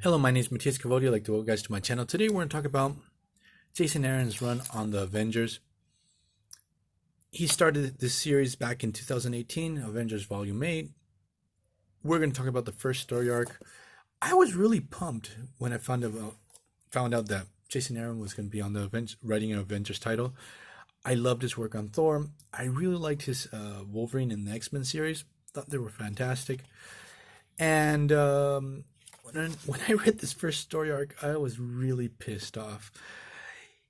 Hello, my name is Matthias Cavodio. I'd like to welcome you guys to my channel. Today we're going to talk about Jason Aaron's run on the Avengers. He started this series back in 2018, Avengers Volume 8. We're going to talk about the first story arc. I was really pumped when I found out that Jason Aaron was going to be on the writing an Avengers title. I loved his work on Thor. I really liked his Wolverine and the X-Men series. Thought they were fantastic. And when I read this first story arc, I was really pissed off.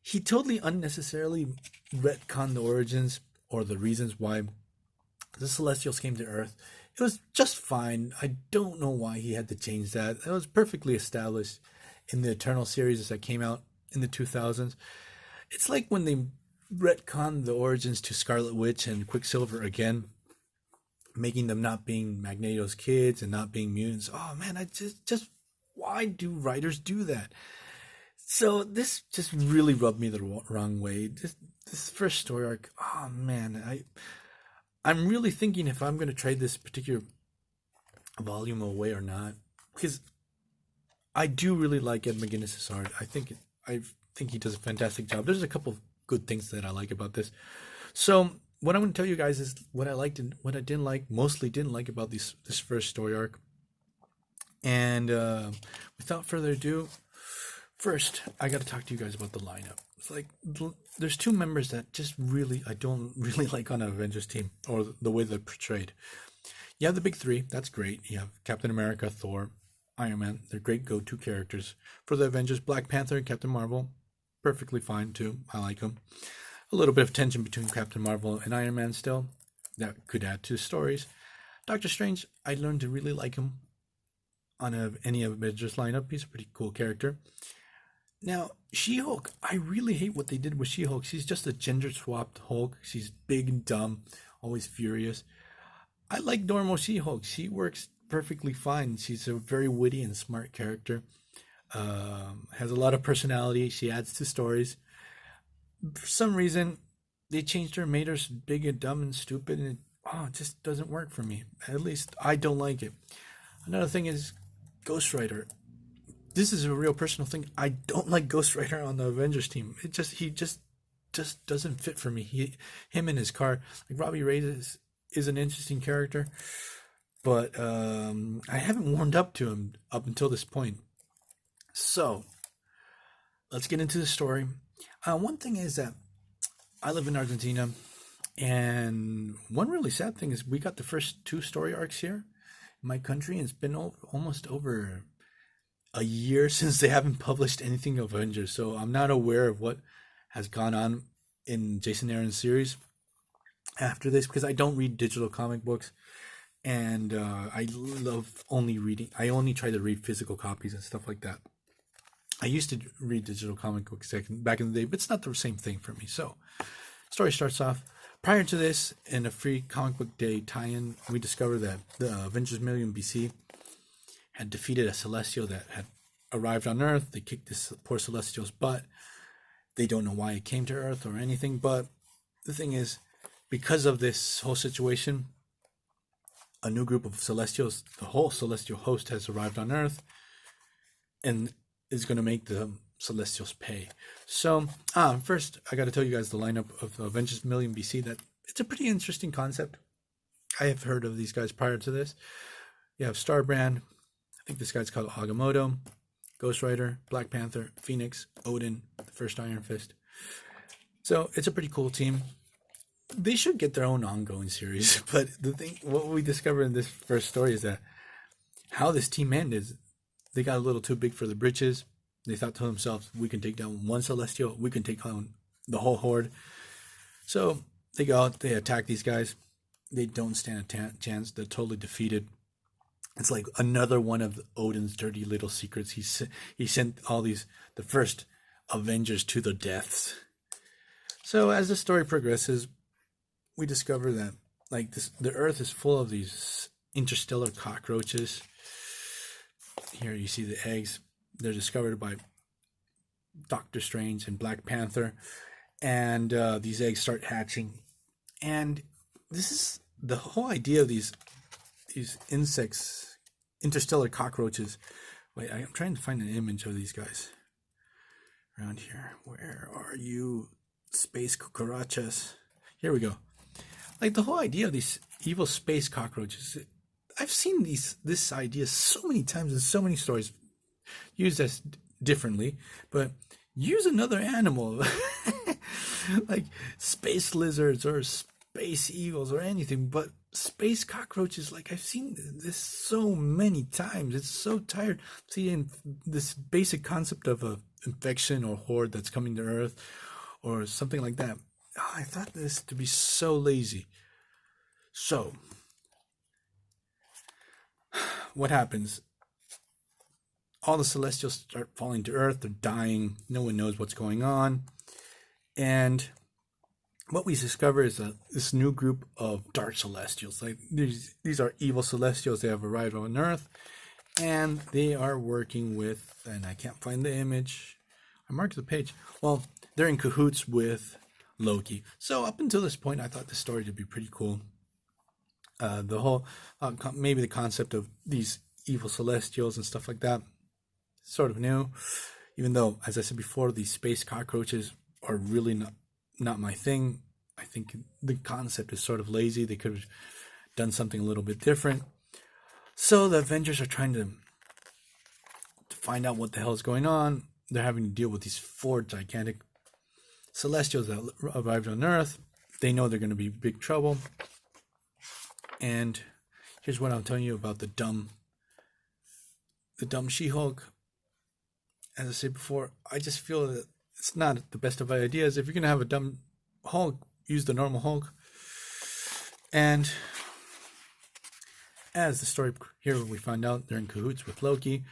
He totally unnecessarily retconned the origins or the reasons why the Celestials came to Earth. It was just fine. I don't know why he had to change that. It was perfectly established in the Eternal series that came out in the 2000s. It's like when they retconned the origins to Scarlet Witch and Quicksilver again, making them not being Magneto's kids and not being mutants. Oh man, I just why do writers do that? So this just really rubbed me the wrong way. This first story arc, oh man, I'm really thinking if I'm going to trade this particular volume away or not, because I do really like Ed McGuinnes' art. I think he does a fantastic job. There's a couple of good things that I like about this. So what I'm going to tell you guys is what I liked and what I didn't like, mostly didn't like about this first story arc. And without further ado, first, I got to talk to you guys about the lineup. It's like, there's two members that just really, I don't really like on an Avengers team, or the way they're portrayed. You have the big three, that's great. You have Captain America, Thor, Iron Man. They're great go-to characters. For the Avengers, Black Panther and Captain Marvel, perfectly fine too. I like them. A little bit of tension between Captain Marvel and Iron Man still. That could add to the stories. Doctor Strange, I learned to really like him on any Avengers lineup. He's a pretty cool character. Now, She-Hulk, I really hate what they did with She-Hulk. She's just a gender-swapped Hulk. She's big and dumb, always furious. I like normal She-Hulk. She works perfectly fine. She's a very witty and smart character. Has a lot of personality. She adds to stories. For some reason, they changed her, made her big and dumb and stupid, and it just doesn't work for me. At least I don't like it. Another thing is Ghost Rider. This is a real personal thing. I don't like Ghost Rider on the Avengers team. He just doesn't fit for me. Him and his car. Like Robbie Reyes is an interesting character, but I haven't warmed up to him up until this point. So let's get into the story. One thing is that I live in Argentina, and one really sad thing is we got the first two story arcs here in my country, and it's been almost over a year since they haven't published anything of Avengers, so I'm not aware of what has gone on in Jason Aaron's series after this, because I don't read digital comic books, and I love only reading. I only try to read physical copies and stuff like that. I used to read digital comic books back in the day, but it's not the same thing for me. So, story starts off. Prior to this, in a free comic book day tie-in, we discovered that the Avengers Million BC had defeated a Celestial that had arrived on Earth. They kicked this poor Celestial's butt. They don't know why it came to Earth or anything, but the thing is, because of this whole situation, a new group of Celestials, the whole Celestial host, has arrived on Earth, and is going to make the Celestials pay. So, first, I got to tell you guys the lineup of the Avengers Million BC. That it's a pretty interesting concept. I have heard of these guys prior to this. You have Starbrand. I think this guy's called Agamotto. Ghost Rider, Black Panther, Phoenix, Odin, the first Iron Fist. So it's a pretty cool team. They should get their own ongoing series. But what we discovered in this first story is that how this team ended. They got a little too big for the britches. They thought to themselves, we can take down one Celestial. We can take on the whole horde. So they go out. They attack these guys. They don't stand a chance. They're totally defeated. It's like another one of Odin's dirty little secrets. He sent the first Avengers to their deaths. So as the story progresses, we discover that the Earth is full of these interstellar cockroaches. Here you see the eggs. They're discovered by Doctor Strange and Black Panther, and these eggs start hatching. And this is the whole idea of these insects, interstellar cockroaches, Wait, I'm trying to find an image of these guys around here. Where are you, space cucarachas? Here we go. Like the whole idea of these evil space cockroaches. I've seen this idea so many times in so many stories, used as differently, but use another animal, like space lizards or space eagles or anything, but space cockroaches, like I've seen this so many times. It's so tired seeing this basic concept of a infection or horde that's coming to Earth or something like that. Oh, I thought this to be so lazy. So what happens? All the Celestials start falling to Earth. They're dying. No one knows what's going on. And what we discover is this new group of dark Celestials. Like these are evil Celestials. They have arrived on Earth. And they are working with, and I can't find the image. I marked the page. Well, they're in cahoots with Loki. So up until this point, I thought the story would be pretty cool. The whole, maybe the concept of these evil Celestials and stuff like that, sort of new. Even though, as I said before, these space cockroaches are really not my thing. I think the concept is sort of lazy. They could have done something a little bit different. So the Avengers are trying to find out what the hell is going on. They're having to deal with these 4 gigantic Celestials that arrived on Earth. They know they're going to be in big trouble. And here's what I'm telling you about the dumb She-Hulk. As I said before, I just feel that it's not the best of ideas. If you're going to have a dumb Hulk, use the normal Hulk. And as the story here, we find out they're in cahoots with Loki.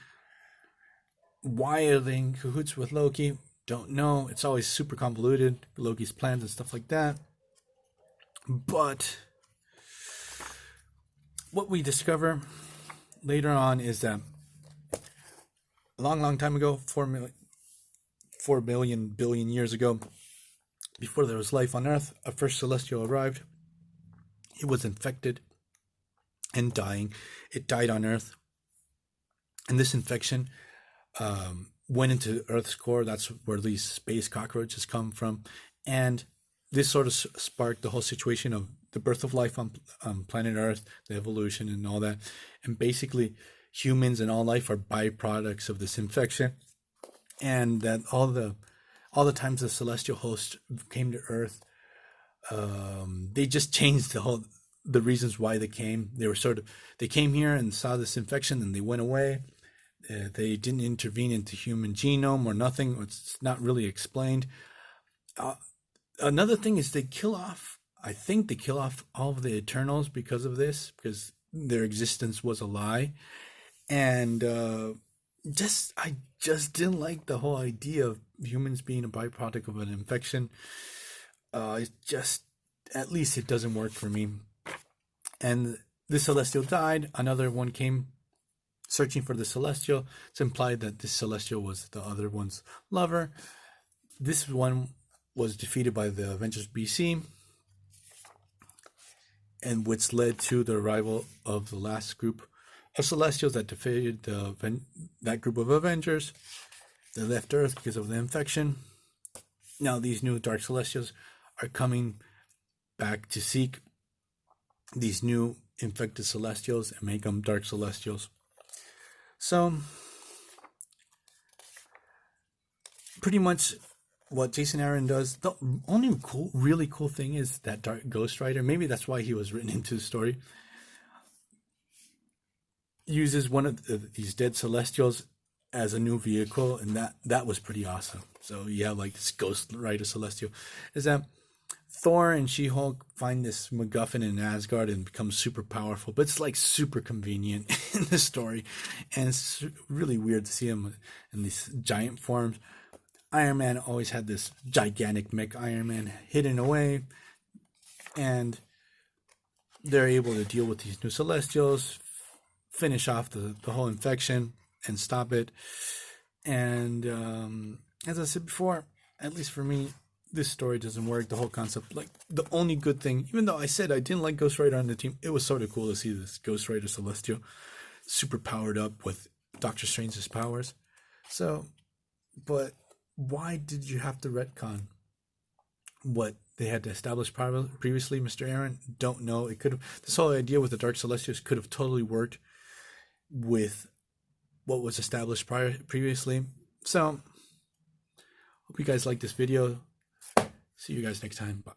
Why are they in cahoots with Loki? Don't know. It's always super convoluted, Loki's plans and stuff like that. But what we discover later on is that a long time ago, 4 billion years ago, before there was life on Earth, a first Celestial arrived. It was infected and dying. It died on Earth. And this infection went into Earth's core. That's where these space cockroaches come from. And this sort of sparked the whole situation of the birth of life on planet Earth, the evolution and all that. And basically, humans and all life are byproducts of this infection. And that all the times the celestial hosts came to Earth, they just changed the reasons why they came. They came here and saw this infection and they went away. They didn't intervene into human genome or nothing. It's not really explained. Another thing is I think they kill off all of the Eternals because of this, because their existence was a lie. And I just didn't like the whole idea of humans being a byproduct of an infection. At least it doesn't work for me. And the Celestial died. Another one came searching for the Celestial. It's implied that this Celestial was the other one's lover. This one was defeated by the Avengers BC, and which led to the arrival of the last group of Celestials that defeated that group of Avengers. They left Earth because of the infection. Now these new Dark Celestials are coming back to seek these new infected Celestials and make them Dark Celestials. So, pretty much what Jason Aaron does, the only really cool thing is that Dark Ghost Rider, maybe that's why he was written into the story, uses one of these dead Celestials as a new vehicle, and that was pretty awesome. So you have like this Ghost Rider Celestial. Is that Thor and She-Hulk find this MacGuffin in Asgard and become super powerful, but it's like super convenient in the story, and it's really weird to see them in these giant forms. Iron Man always had this gigantic mech Iron Man hidden away, and they're able to deal with these new Celestials, finish off the whole infection and stop it. And as I said before, at least for me, this story doesn't work. The whole concept, like the only good thing, even though I said I didn't like Ghost Rider on the team, it was sort of cool to see this Ghost Rider Celestial super powered up with Doctor Strange's powers. So, but why did you have to retcon what they had established previously, Mr. Aaron? Don't know. It could have, this whole idea with the Dark Celestials could have totally worked with what was established previously. So, hope you guys like this video. See you guys next time. Bye.